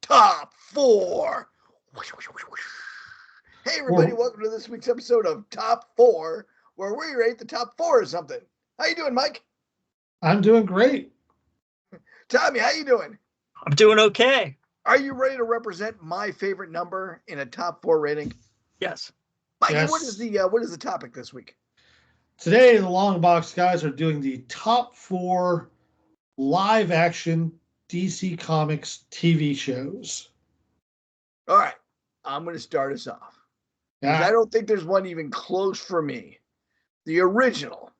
Top 4. Hey everybody, welcome to this week's episode of Top 4, where we rate the top 4 or something. How you doing, Mike? I'm doing great. Tommy, how you doing? I'm doing okay. Are you ready to represent my favorite number in a top 4 rating? Yes. Mike, Yes. what is the topic this week? Today, the Longbox Guys are doing the top 4 live-action DC Comics TV shows. All right, I'm going to start us off. I don't think there's one even close for me. The original.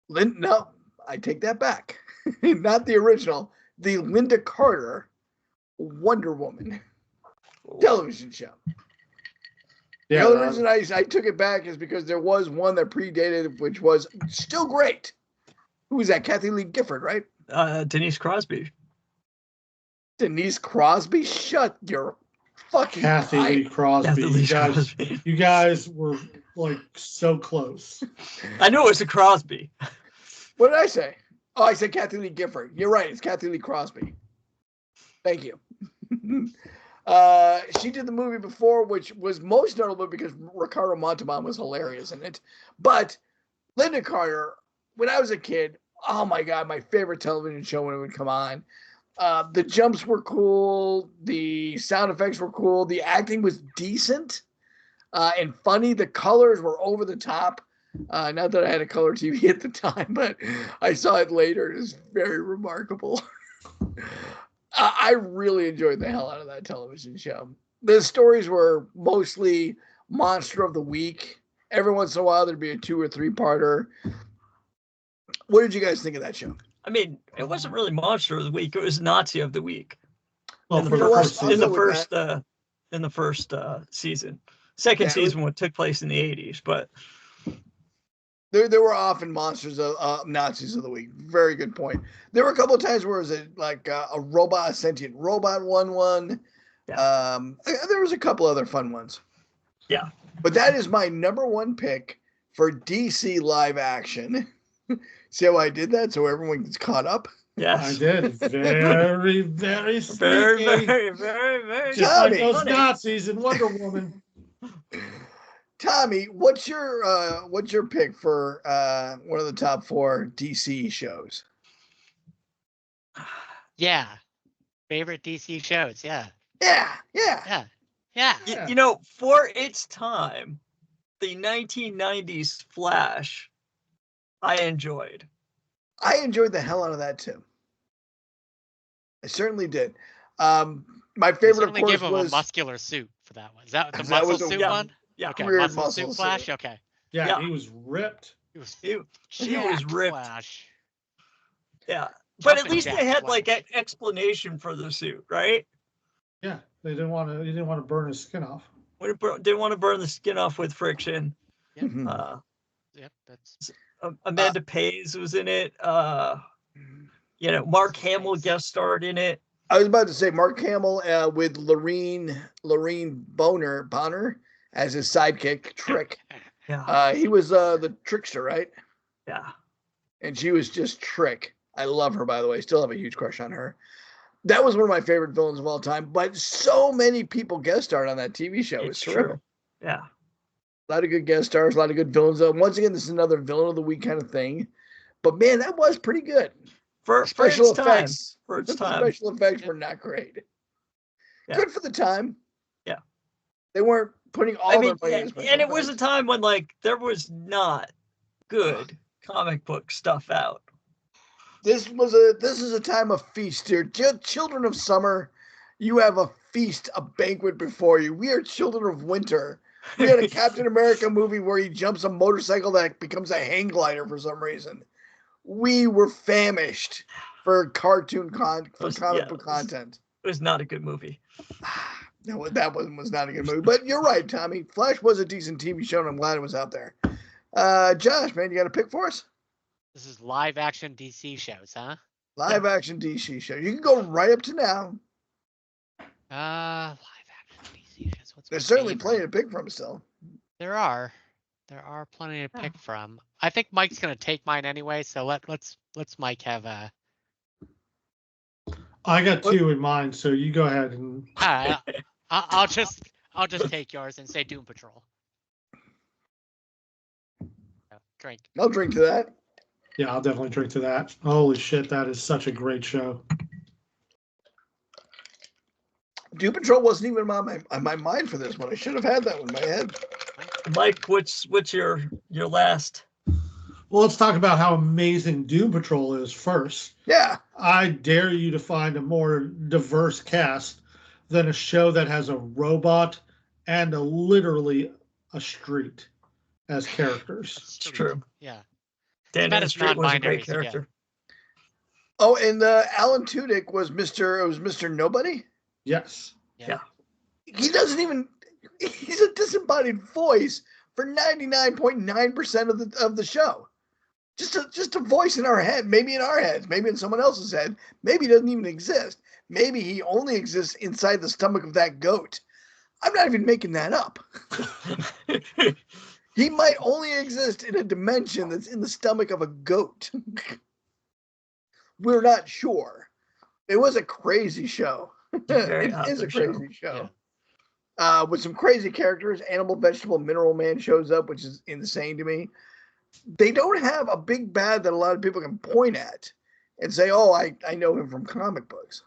No, I take that back. Not the original. The Linda Carter Wonder Woman television show. The only reason I took it back is because there was one that predated, which was still great. Who was that? Kathy Lee Gifford, right? Denise Crosby. Denise Crosby? Shut your fucking Kathy Lee Crosby. You guys were like so close. I knew it was a Crosby. What did I say? Oh, I said Kathy Lee Gifford. You're right. It's Kathy Lee Crosby. Thank you. She did the movie before, which was most notable because Ricardo Montalban was hilarious in it. But Linda Carter, when I was a kid, oh my God, my favorite television show when it would come on. The jumps were cool. The sound effects were cool. The acting was decent and funny. The colors were over the top. Not that I had a color TV at the time, but I saw it later. It was very remarkable. I really enjoyed the hell out of that television show. The stories were mostly Monster of the Week. Every once in a while, there'd be a 2 or 3-parter. What did you guys think of that show? I mean, it wasn't really Monster of the Week. It was Nazi of the Week. Well, in the first season. Second season, what took place in the 80s, but there were often monsters of Nazis of the Week. Very good point. There were a couple of times where it was a robot, a sentient robot one. Yeah. There was a couple other fun ones. Yeah. But that is my number 1 pick for DC live action. See how I did that so everyone gets caught up? Yes. I did. Very, very sneaky. Very just like those Nazis in Wonder Woman. Tommy, what's your pick for one of the top 4 DC shows? Yeah. Favorite DC shows, yeah. Yeah. You know, for its time, the 1990s Flash, I enjoyed. I enjoyed the hell out of that too. I certainly did. My favorite, of course, gave him was a muscular suit for that one. Is that the muscle suit one? Yeah. Okay, Weird muscle suit Flash. Okay. Yeah, he was ripped. He was ripped. Flash. Yeah, but at Jumping least Jack they had Flash. like an explanation for the suit, right? Yeah, he didn't want to burn his skin off. Didn't want to burn the skin off with friction. Yep. Yep, that's Amanda Pays was in it. Mark Hamill guest starred in it. I was about to say Mark Hamill with Lorene Bonner as his sidekick, Trick. Yeah. He was the trickster, right? Yeah. And she was just Trick. I love her, by the way. Still have a huge crush on her. That was one of my favorite villains of all time. But so many people guest starred on that TV show. It's terrific. True. Yeah. A lot of good guest stars, a lot of good villains. Once again, this is another villain of the week kind of thing. But man, that was pretty good. For special its effects. For its time. Special effects were not great. Yeah. Good for the time. Yeah. They weren't putting all their money in special and it was effects. a time when there was not good comic book stuff out. This is a time of feast, dear children of summer. You have a feast, a banquet before you. We are children of winter. We had a Captain America movie where he jumps a motorcycle that becomes a hang glider for some reason. We were famished for comic book content. It was not a good movie. No, that was not a good movie. But you're right, Tommy. Flash was a decent TV show, and I'm glad it was out there. Josh, man, you got a pick for us? This is live action DC shows, huh? Live action DC show. You can go right up to now. Live action DC shows. There's certainly plenty to pick from still. There are plenty to pick from. I think Mike's gonna take mine anyway, so let's Mike have I got two in mind, so you go ahead and. All right, I'll just take yours and say Doom Patrol. Drink. I'll drink to that. Yeah, I'll definitely drink to that. Holy shit, that is such a great show. Doom Patrol wasn't even on my mind for this one. I should have had that one in my head. Mike, what's your last? Well, let's talk about how amazing Doom Patrol is first. Yeah. I dare you to find a more diverse cast than a show that has a robot and literally a street as characters. It's true. Yeah. Dan about as Street was a non-binary great as you get. character. Oh, and Alan Tudyk was Mr. Nobody. Yes. Yeah. He doesn't even. He's a disembodied voice for 99.9% of the show. Just a voice in our head, maybe in our heads, maybe in someone else's head. Maybe he doesn't even exist. Maybe he only exists inside the stomach of that goat. I'm not even making that up. He might only exist in a dimension that's in the stomach of a goat. We're not sure. It was a crazy show. Very It out is a there show. crazy show. With some crazy characters. Animal, Vegetable, Mineral Man shows up, which is insane to me. They don't have a big bad that a lot of people can point at and say, oh, I know him from comic books.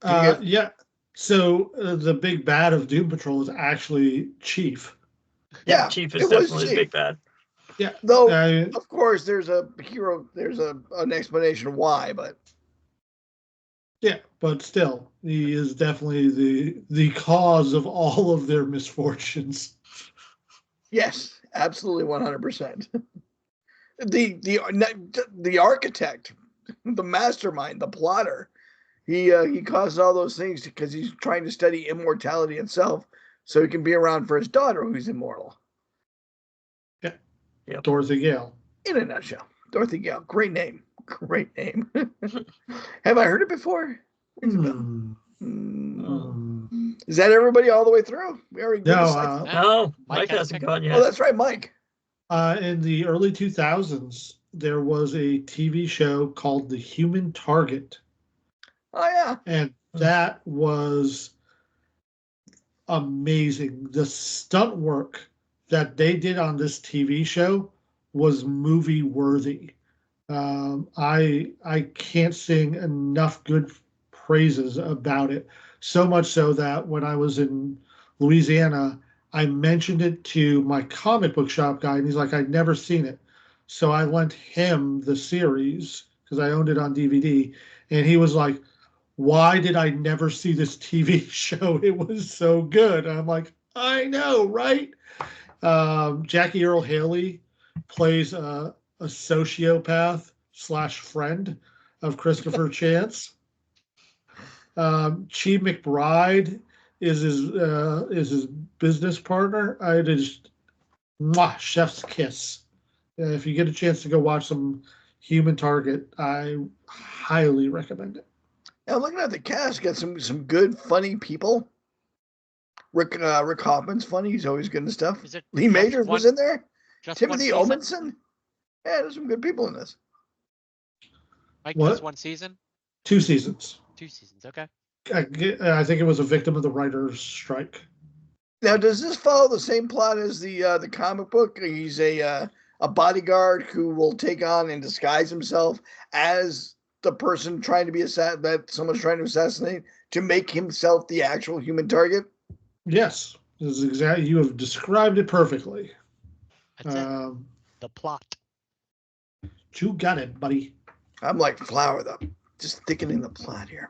Yeah. So the big bad of Doom Patrol is actually Chief. Yeah, Chief it is was definitely Chief. a big bad. Yeah. Though, of course, there's a hero, there's an explanation why, but Yeah, but still, he is definitely the cause of all of their misfortunes. yes, absolutely 100%. The architect, the mastermind, the plotter, he causes all those things because he's trying to study immortality itself so he can be around for his daughter who's immortal. Yeah. Yep. Dorothy Gale. In a nutshell. Dorothy Gale. Great name. Have I heard it before? Rings a bell. Is that everybody all the way through? We already did No, No, Mike Mike hasn't hasn't gone yet. Oh, that's right, Mike. in the early 2000s, there was a TV show called The Human Target. Oh, yeah. And that was amazing. The stunt work that they did on this TV show was movie worthy. I can't sing enough good praises about it. So much so that when I was in Louisiana, I mentioned it to my comic book shop guy, and he's like, I'd never seen it. So I lent him the series because I owned it on DVD, and he was like, why did I never see this TV show? It was so good. And I'm like, I know, right? Jackie Earle Haley plays a sociopath / friend of Christopher Chance. Chi McBride is his business partner. I just chef's kiss. If you get a chance to go watch some Human Target, I highly recommend it. Now, looking at the cast, got some good, funny people. Rick Hoffman's funny. He's always good and stuff. Is it Lee just Majors was in there. Just Timothy one season? Omenson. Yeah, there's some good people in this. Mike, What? just one season? 2 seasons. 2 seasons, okay. I think it was a victim of the writer's strike. Now, does this follow the same plot as the comic book? He's a bodyguard who will take on and disguise himself as the person trying to be that someone's trying to assassinate to make himself the actual human target. Yes, this is exactly. You have described it perfectly. That's it. The plot. You got it, buddy. I'm like flour though, just thickening the plot here.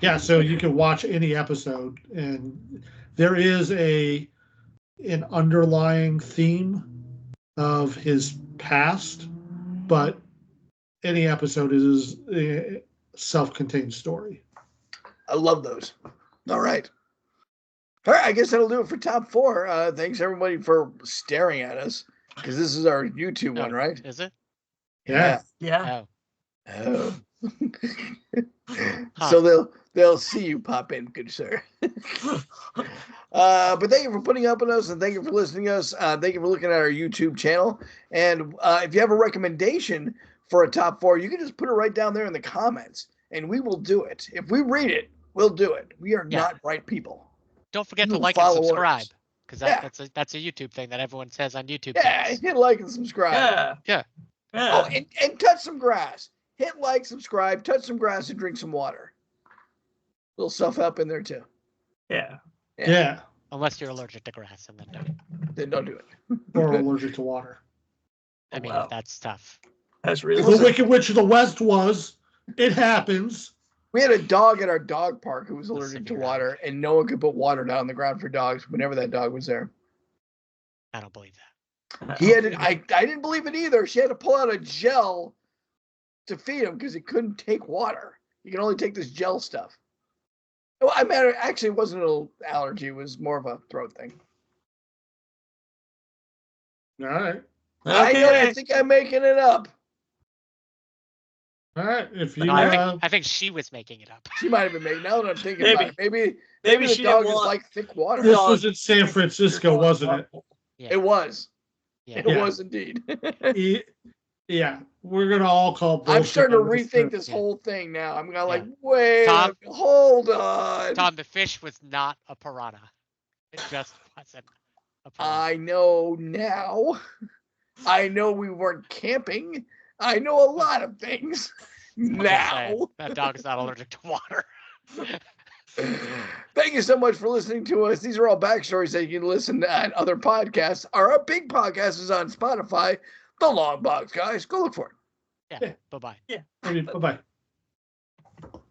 Yeah, so you can watch any episode, and there is an underlying theme of his past, but any episode is a self-contained story. I love those. All right. I guess that'll do it for top 4. Thanks everybody for staring at us because this is our YouTube one, right? Is it? Yeah. Yeah. Oh. So they'll see you pop in, good sir. But thank you for putting up with us, and thank you for listening to us. Thank you for looking at our YouTube channel. And if you have a recommendation for a top 4, you can just put it right down there in the comments, and we will do it. If we read it, we'll do it. We are not bright people. Don't forget We to will like and follow subscribe, orders. because Yeah. that's a YouTube thing that everyone says on YouTube. Yeah, things. hit like and subscribe. Yeah. Oh, and touch some grass. Hit like, subscribe, touch some grass, and drink some water. Little self-help in there too. Yeah. Yeah. Unless you're allergic to grass, and then don't. Then don't do it. Or allergic to water. I mean, Wow. that's tough. That's really The Wicked Witch of the West was. It happens. We had a dog at our dog park who was allergic to Severe water, and no one could put water down on the ground for dogs whenever that dog was there. I don't believe that. He had to, I didn't believe it either. She had to pull out a gel to feed him because he couldn't take water. He can only take this gel stuff. Well, I mean, actually, it wasn't an allergy. It was more of a throat thing. All right. I know. I think I'm making it up. All right. If you, No, I think she was making it up. She might have been making. Now that I'm thinking about it, maybe the she dog didn't is want- like thick water. this was in San Francisco, wasn't it? Yeah. It was. Yeah. It was indeed. Yeah. We're going to all call bullshit. I'm starting to on this rethink trip. this Yeah. whole thing now. I'm gonna like, Yeah. wait, Tom- hold on. Tom, the fish was not a piranha. It just wasn't a piranha. I know now. I know we weren't camping. I know a lot of things I'm just now. saying, that dog is not allergic to water. Thank you so much for listening to us. These are all backstories that you can listen to at other podcasts. Our big podcast is on Spotify, The Longbox Guys. Go look for it. Yeah. Bye-bye. Bye-bye.